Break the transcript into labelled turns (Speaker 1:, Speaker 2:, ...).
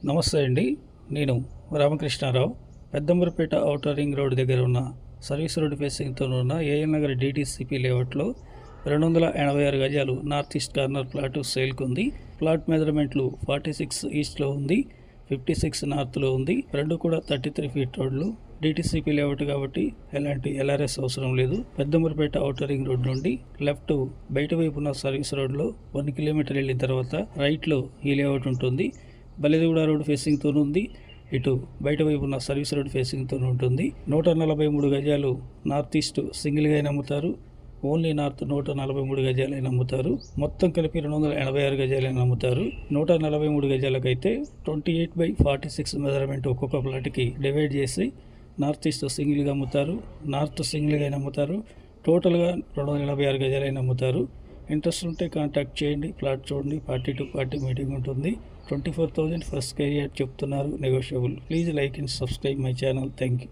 Speaker 1: నమస్తే అండి. నేను Ramakrishnarao. Peddambarpet outer ring road దగ్గర ఉన్న సర్వీస్ రోడ్ ఫేసింగ్తో ఉన్న ఏఎల్ నగర్ డిటిసిపి లేఅవుట్లో 286 గజాలు నార్త్ ఈస్ట్ కార్నర్ ప్లాటు సేల్కు ఉంది. ప్లాట్ మెజర్మెంట్లు 46 ఈస్ట్లో ఉంది, 56 నార్త్లో ఉంది. రెండు కూడా 33 ఫీట్ రోడ్లు. డిటిసిపి లేఅవుట్ కాబట్టి ఎలాంటి ఎల్ఆర్ఎస్ అవసరం లేదు. పెద్దంబరపేట ఔటర్ రింగ్ రోడ్ నుండి లెఫ్ట్ బయట వైపు ఉన్న సర్వీస్ రోడ్లో 1 కిలోమీటర్ వెళ్ళిన తర్వాత రైట్లో ఈ లేఅవుట్ ఉంటుంది. బలిదిగూడ రోడ్ ఫేసింగ్తో ఉంది. ఇటు బయట వైపు ఉన్న సర్వీస్ రోడ్ ఫేసింగ్తో ఉంటుంది. 143 గజాలు నార్త్ ఈస్ట్ సింగిల్గా అమ్ముతారు. ఓన్లీ నార్త్ 143 గజాలైనా అమ్ముతారు. మొత్తం కలిపి 286 గజాలైనా అమ్ముతారు. 143 గజాలకైతే 28/46 మెజర్మెంట్ ఒక్కొక్క ప్లాట్కి డివైడ్ చేసి నార్త్ ఈస్ట్ సింగిల్గా అమ్ముతారు, నార్త్ సింగిల్గా అమ్ముతారు. టోటల్గా 286 గజాలైనా అమ్ముతారు. ఇంట్రెస్ట్ ఉంటే కాంటాక్ట్ చేయండి. ప్లాట్ చూడండి. పార్టీ టు పార్టీ మీటింగ్ ఉంటుంది. 24,000 ఫస్ట్ స్క్వేర్ యార్డ్ చెప్తున్నారు, negotiable. Please like and subscribe my channel. Thank you.